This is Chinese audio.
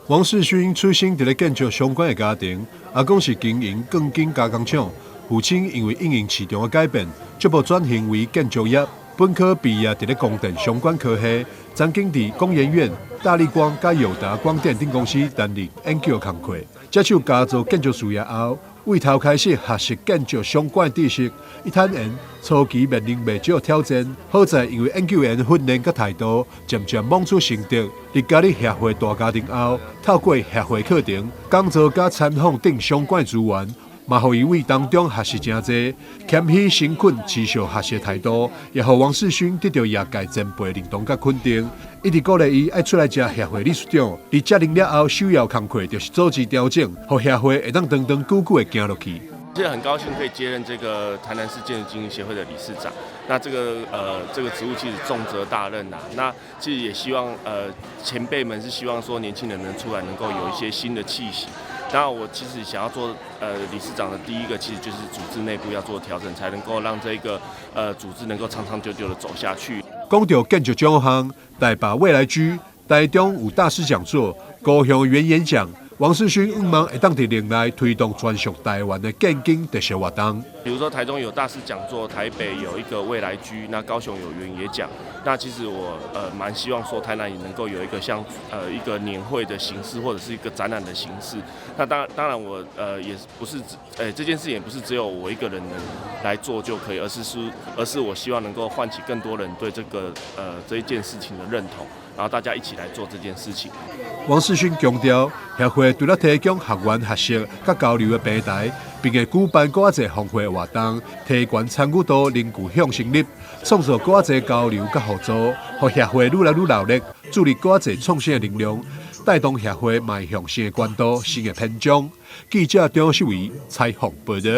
王世勋出生伫咧建筑相关的家庭，阿公是经营钢筋加工厂，父亲因为应用市场的改变，逐步转型为建筑业。本科毕业伫咧供电相关科系，曾经伫工研院、大立光、甲友达光电等公司担任研究工课。接手家族建筑事业后，为头开始学习建筑相关知识。伊坦言，初期面临袂少挑战，好在因为研究员训练甲态度，渐渐摸出成绩。伫加入协会大家庭后，透过协会课程、讲座甲参访等相关资源。嘛，互伊为当中学习真济，谦虚诚恳、持续学习态度，也互王世勋得到业界前辈认同甲肯定。一直鼓励伊爱出来食协会理事长。伫接任了后，首要工作就是组织调整，互协会会当长长久久的行落去。现在很高兴可以接任这个台南市建筑经营协会的理事长。那这个职务其实重责大任呐。那其实也希望前辈们是希望说年轻人能出来能够有一些新的气息。那我其实想要做理事长的第一个，其实就是组织内部要做调整，才能够让这个组织能够长长久久的走下去。讲到建筑奖项，台北未来居、台中有大师讲座、高雄原演讲。王世勋希望会当伫年内推动专属台湾的建经特色活动。比如说台中有大师讲座，台北有一个未来居，那高雄有原野讲。那其实我蛮希望说台南也能够有一个像一个年会的形式，或者是一个展览的形式。那当然我也不是这件事也不是只有我一个人能来做就可以，而是我希望能够唤起更多人对这一件事情的认同。然后大家一起来做这件事情。王世勋强调，协会除了提供学员学习甲交流的平台，并会举办更多峰会活动，提高参与度，凝聚向心力，创造更多交流甲合作，让协会愈来愈努力，助力更多创新的能量，带动协会迈向新的高度、新的篇章。记者张秀仪采访报道。